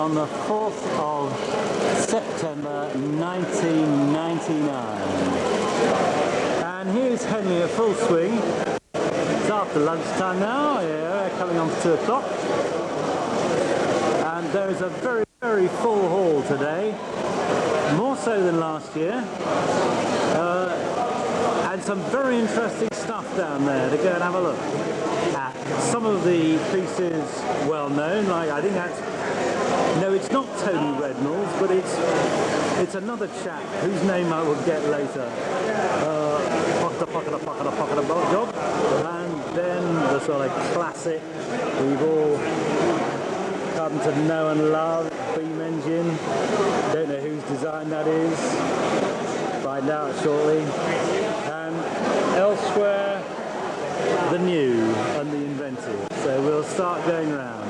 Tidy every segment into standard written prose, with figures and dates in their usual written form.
on the 4th of September 1999. And here's Henley at full swing. It's after lunchtime now, yeah, coming on for 2 o'clock. And there is a very, very full hall today, more so than last year. And some very interesting stuff down there to go and have a look at. Some of the pieces well known, like I think that's, no, it's not Tony Redknapp's, but it's another chap whose name I will get later. Pocket job. And then the sort of classic we've all come to know and love, Beam Engine. Don't know whose design that is. Find out shortly. And elsewhere, the new and the inventive. So we'll start going around.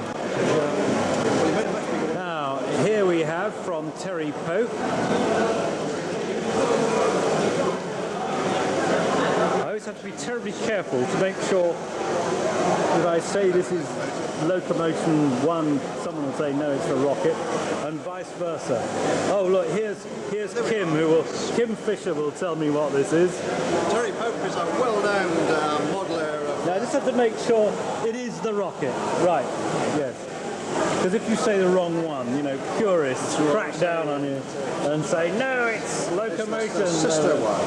Now, here we have from Terry Pope. I always have to be terribly careful to make sure if I say this is Locomotion 1, someone will say no, it's the rocket, and vice versa. Oh look, here's Kim Fisher will tell me what this is. Terry Pope is a well-known modeler of... Now I just have to make sure it is the rocket. Right, yes. Because if you say the wrong one, you know, purists crack down on you and say, no, it's Locomotion. It's the sister one.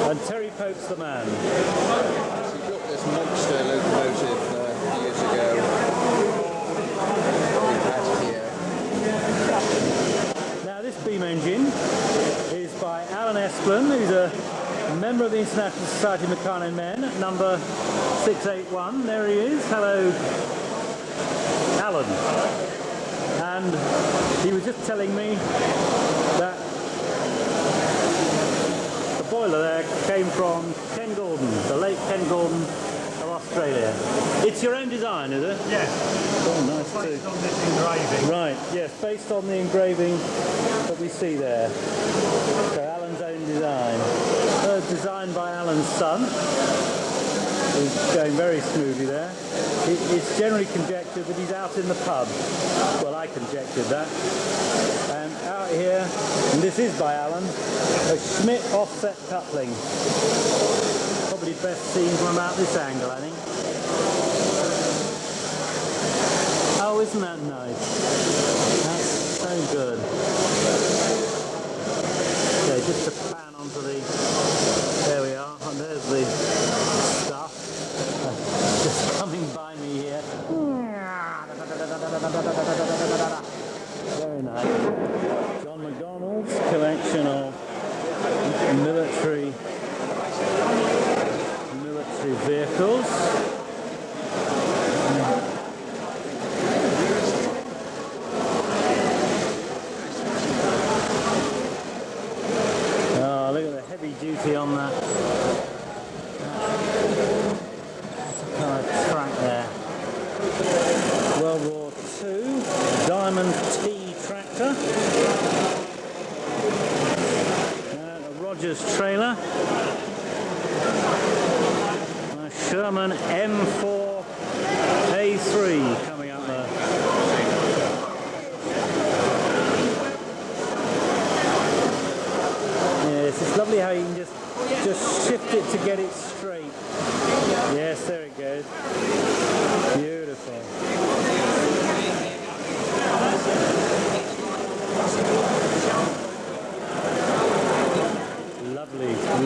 And Terry Pope's the man. He built this monster locomotive years ago. We've had here. Now this beam engine is by Alan Esplin, who's a member of the International Society of Meccanomen, number 681. There he is. Hello, Alan. And he was just telling me that the boiler there came from Ken Gordon, the late Ken Gordon of Australia. It's your own design, is it? Yes. Oh, nice too. Based on this engraving. Right, yes, based on the engraving that we see there. So Alan's own design. Designed by Alan's son. It's going very smoothly there. It's generally conjectured that he's out in the pub. Well, I conjectured that. And out here, and this is by Alan, a Schmidt offset coupling. Probably best seen from about this angle, I think. Oh, isn't that nice? That's so good. Okay, just to pan onto the... There we are, and there's the stuff. Just coming by me here. Very nice. John McDonald's collection of military vehicles. Oh, look at the heavy duty on that. That's a kind of track there. World War II Diamond T tractor. A Rogers trailer. A Sherman M4A3 coming up there. Yes, it's lovely how you can just shift it to get it straight. Yes, there it goes. Beautiful.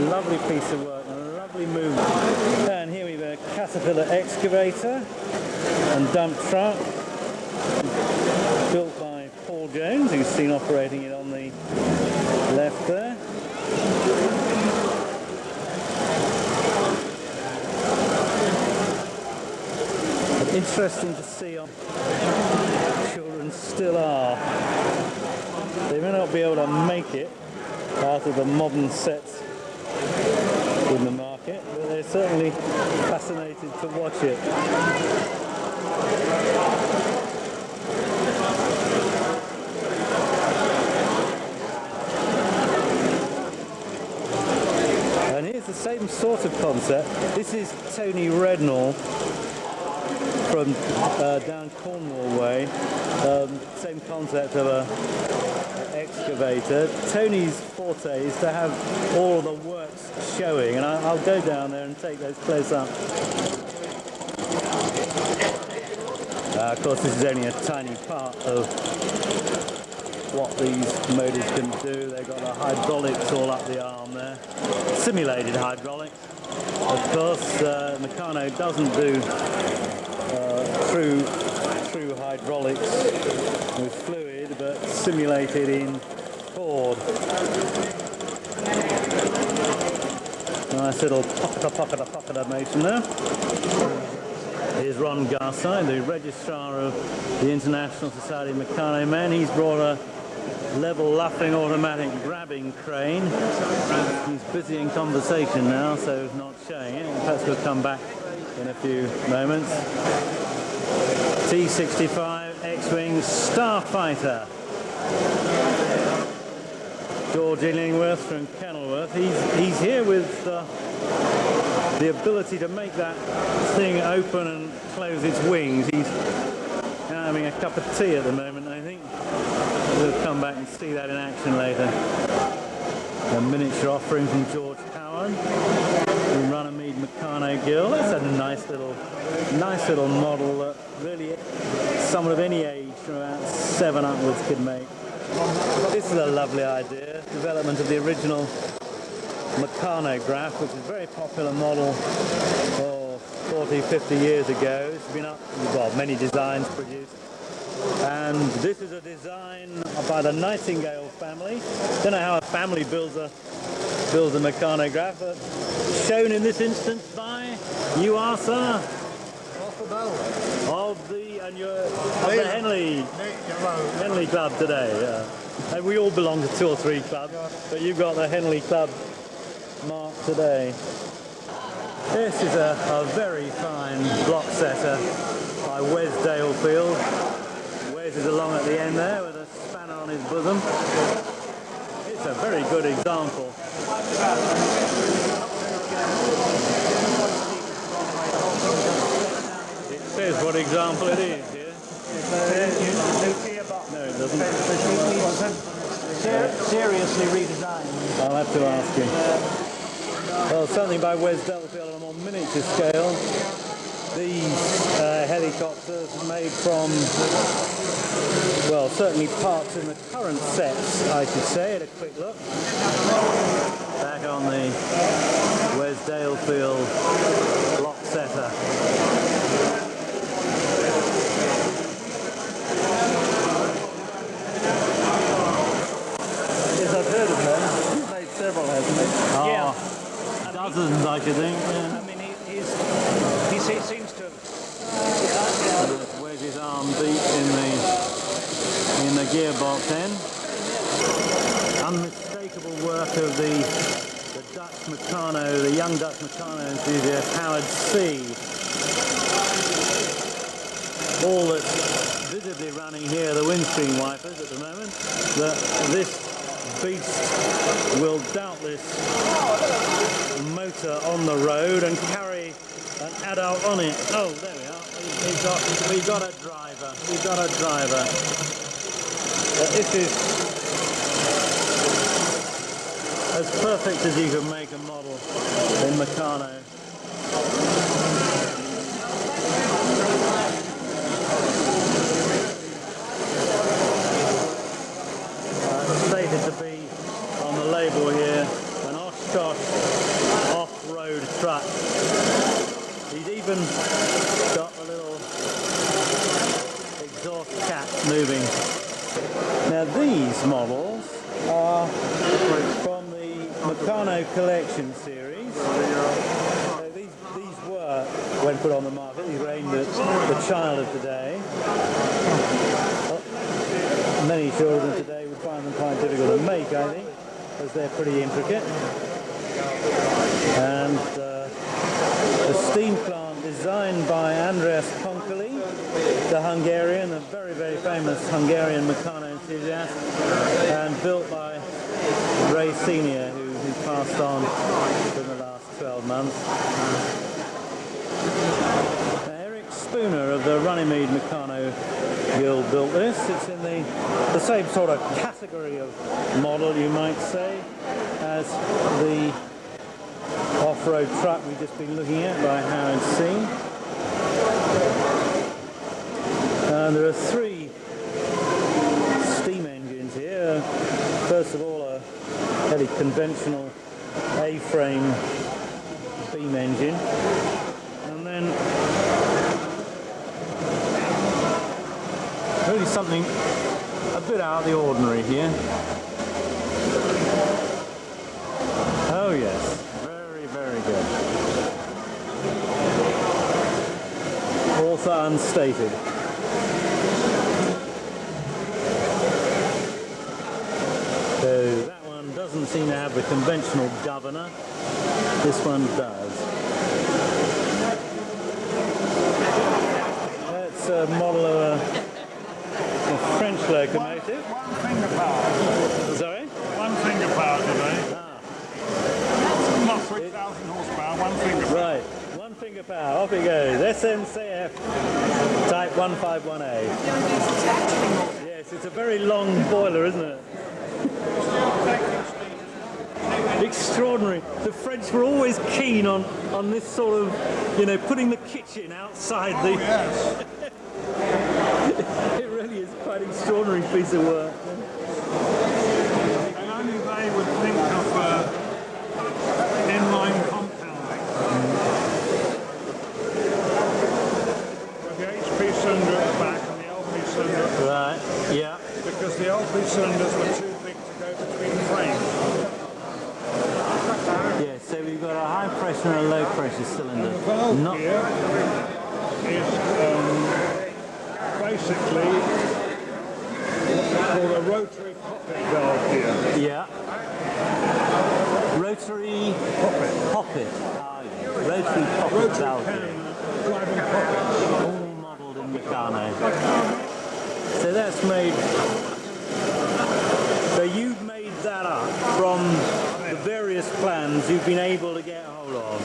Lovely piece of work, a lovely movement. And here we have a Caterpillar excavator and dump truck, built by Paul Jones, who's seen operating it on the left there. But interesting to see on children still are. They may not be able to make it out of the modern sets in the market, but they're certainly fascinated to watch it. And here's the same sort of concept. This is Tony Redknapp from down Cornwall way. Same concept of a excavator. Tony's forte is to have all of the works showing, and I'll go down there and take those close up. Of course, this is only a tiny part of what these motors can do. They've got the hydraulics all up the arm there, simulated hydraulics. Of course, Meccano doesn't do true hydraulics with fluid, but simulated in Ford. Nice little pocket motion there. Here's Ron Garside, the registrar of the International Society of Meccanomen. He's brought a level luffing automatic grabbing crane. He's busy in conversation now, so not showing it. Perhaps we'll come back in a few moments. T-65 X-Wing Starfighter. George Illingworth from Kenilworth. He's here with the ability to make that thing open and close its wings. He's having a cup of tea at the moment, I think. We'll come back and see that in action later. A miniature offering from George Howard from Runnymede Meccano Guild. That's a nice little model that really someone of any age from about 7 upwards could make. This is a lovely idea. Development of the original Meccanograph, which is a very popular model 40, 50 years ago. It's been up, well, many designs produced. And this is a design by the Nightingale family. Don't know how a family builds a Meccanograph, but shown in this instance by you are, sir, of the Henley Club today. Yeah. And we all belong to 2 or 3 clubs, but you've got the Henley Club mark today. This is a very fine block setter by Wes Dalefield. Wes is along at the end there with a spanner on his bosom. It's a very good example. It says what example it is here. No, it doesn't. Seriously redesigned. I'll have to ask him. Well, something by Wes Dalefield on a more miniature scale. These helicopters made from, well, certainly parts in the current sets, I should say, at a quick look. Back on the Wes Dalefield block setter. Yes, I've heard of them. He's made several, hasn't he? Oh, Yeah. dozens, I should think. Yeah. I mean, he seems to have... Where's his arm deep in the gearbox end? Unmistakable work of the Dutch Meccano, the young Dutch Meccano enthusiast Howard C. All that's visibly running here, the windscreen wipers at the moment, that this beast will doubtless motor on the road and carry an adult on it. Oh, there we are. We've got a driver. We've got a driver. This is as perfect as you can make a model in Meccano. Stated to be on the label here an Oshkosh off-road truck. He's even got a little exhaust cap moving. Now these models are from the Meccano collection series. So these were, when put on the market, these were aimed at the child of today. Many children today would find them quite difficult to make, I think, as they're pretty intricate. And the steam plant designed by Andreas Konkoli, the Hungarian, the very, very famous Hungarian Meccano enthusiast, and built by Ray Senior, who passed on in the last 12 months. Now, Eric Spooner of Runnymede Meccano Guild built this. It's in the same sort of category of model, you might say, as the off-road truck we've just been looking at by Howard C. And there are 3 steam engines here. First of all, a fairly conventional A-frame beam engine, and then really something a bit out of the ordinary here. Oh yes, very, very good. Author unstated. So that one doesn't seem to have the conventional governor. This one does. That's a model of a French locomotive. One finger power. Sorry? One finger power today. Ah. Not 3,000 horsepower, one finger power. Right, one finger power, off it goes. SNCF Type 151A. Yes, it's a very long boiler, isn't it? Extraordinary. The French were always keen on this sort of, you know, putting the kitchen outside the... Yes. It really is quite an extraordinary piece of work. And only they would think of inline compounding. With the HP cylinder at the back and the LP cylinder at the Right, yeah. because the LP cylinders were too big to go between frames. Yeah, so we've got a high pressure and a low pressure cylinder. The valve Not here is basically what's called a rotary poppet valve here. yeah. Rotary poppet. Ah, yeah. Rotary poppet Rotary valve. can driving poppets. All modelled in Meccano. So that's made. So you've made that up from the various plans you've been able to get hold of.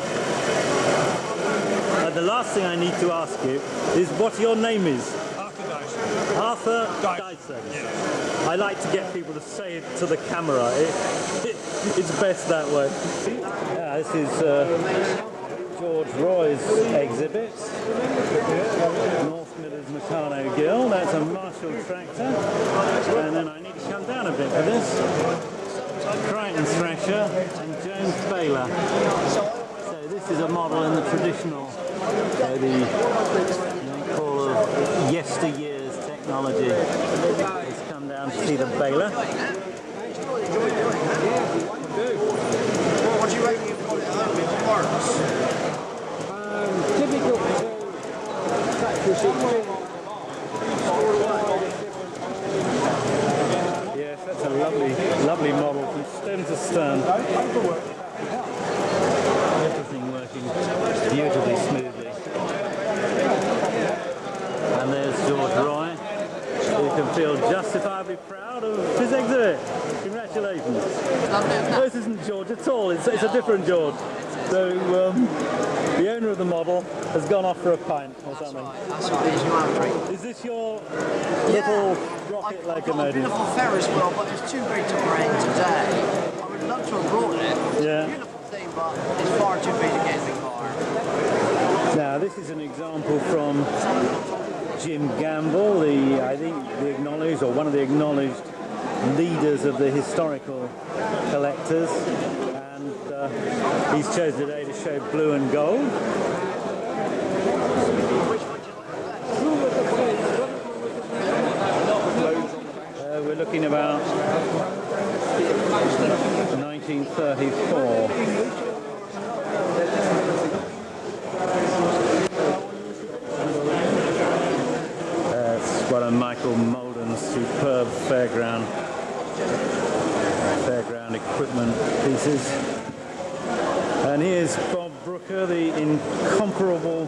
The last thing I need to ask you is what your name is. Arthur Dyson. Arthur Dyson. Yes. I like to get people to say it to the camera. It's best that way. Yeah, this is George Roy's exhibit. North Midlands Meccano Guild. That's a Marshall tractor. And then I need to come down a bit for this. Crichton Thrasher and Jones Baylor. So this is a model in the traditional, the call of yesteryear's technology. Let's come down to see the Baylor. What do you reckon you've got it home in parts? Difficult to practice Yes, that's a lovely model from stem to stern. Everything working beautifully smoothly. And there's George Roy, who can feel justifiably proud of his exhibit. Congratulations. No, this isn't George at all, it's a different George. So the owner of the model has gone off for a pint or something. That's right, he's my drink. Is this your little rocket I've got a locomotive? beautiful Ferris wheel, but it's too big to bring today. I would love to have brought it. It's Yeah. a beautiful thing, but it's far too big to get in the car. Now this is an example from Jim Gamble, I think the acknowledged, or one of the acknowledged leaders of the historical collectors, and he's chosen today to show blue and gold. We're looking about 1934. That's one of Michael Molden's superb fairground equipment pieces. And here's Bob Brooker, the incomparable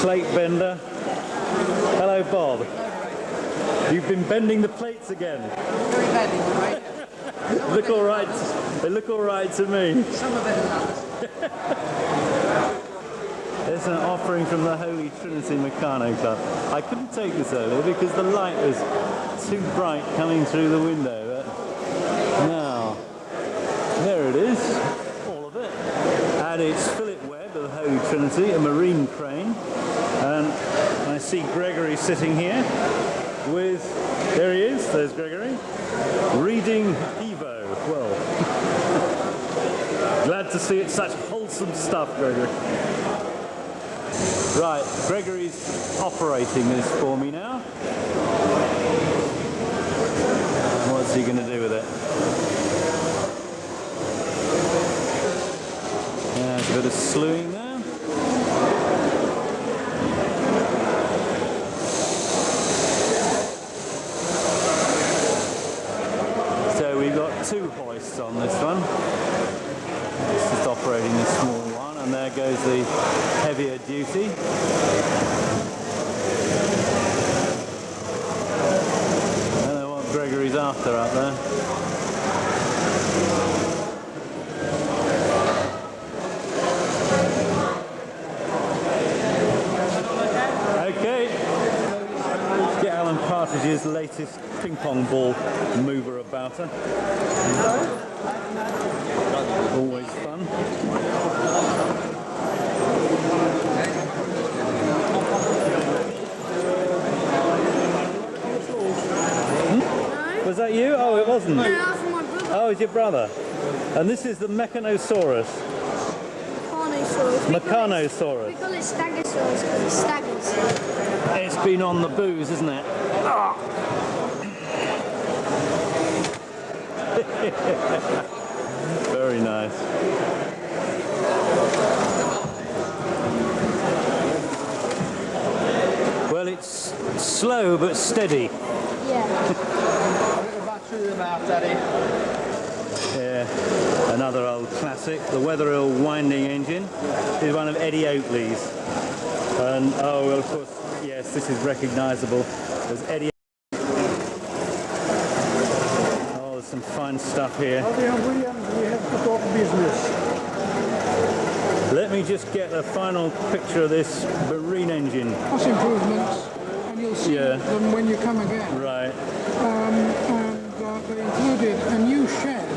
plate bender. Hello, Bob. You've been bending the plates again. Very bendy, right? Look all right. They look all right to me. Some of it is. There's an offering from the Holy Trinity Meccano Club. I couldn't take this earlier because the light was too bright coming through the window. But now, there it is, all of it. And it's Philip Webb of the Holy Trinity, a marine crane. And I see Gregory sitting here with, there he is, there's Gregory, reading Evo. Well, glad to see it's such wholesome stuff, Gregory. Right, Gregory's operating this for me now. What's he going to do with it? There's a bit of slewing there. So we've got two hoists on this one. It's just operating the small one, and there goes the heavier duty. I don't know what Gregory's after out there. Okay, let's get Alan Partridge's latest ping pong ball mover about her. Always fun. Was that you? Oh, it wasn't. No, that's from my brother. Oh, it's your brother. And this is the Meccanosaurus. Meccanosaurus. Meccanosaurus. We call it Stegosaurus because it staggers. It's been on the booze, isn't it? Ah. Very nice. Well, it's slow but steady. Yeah. Yeah, another old classic, the Wetherill winding engine. This is one of Eddie Oakley's. And oh, well, of course, yes, this is recognisable as Eddie. Oh, there's some fine stuff here. Williams, we have to talk business. Let me just get a final picture of this marine engine. Cost improvements, and you'll see them when you come again. Right. And they included a new shed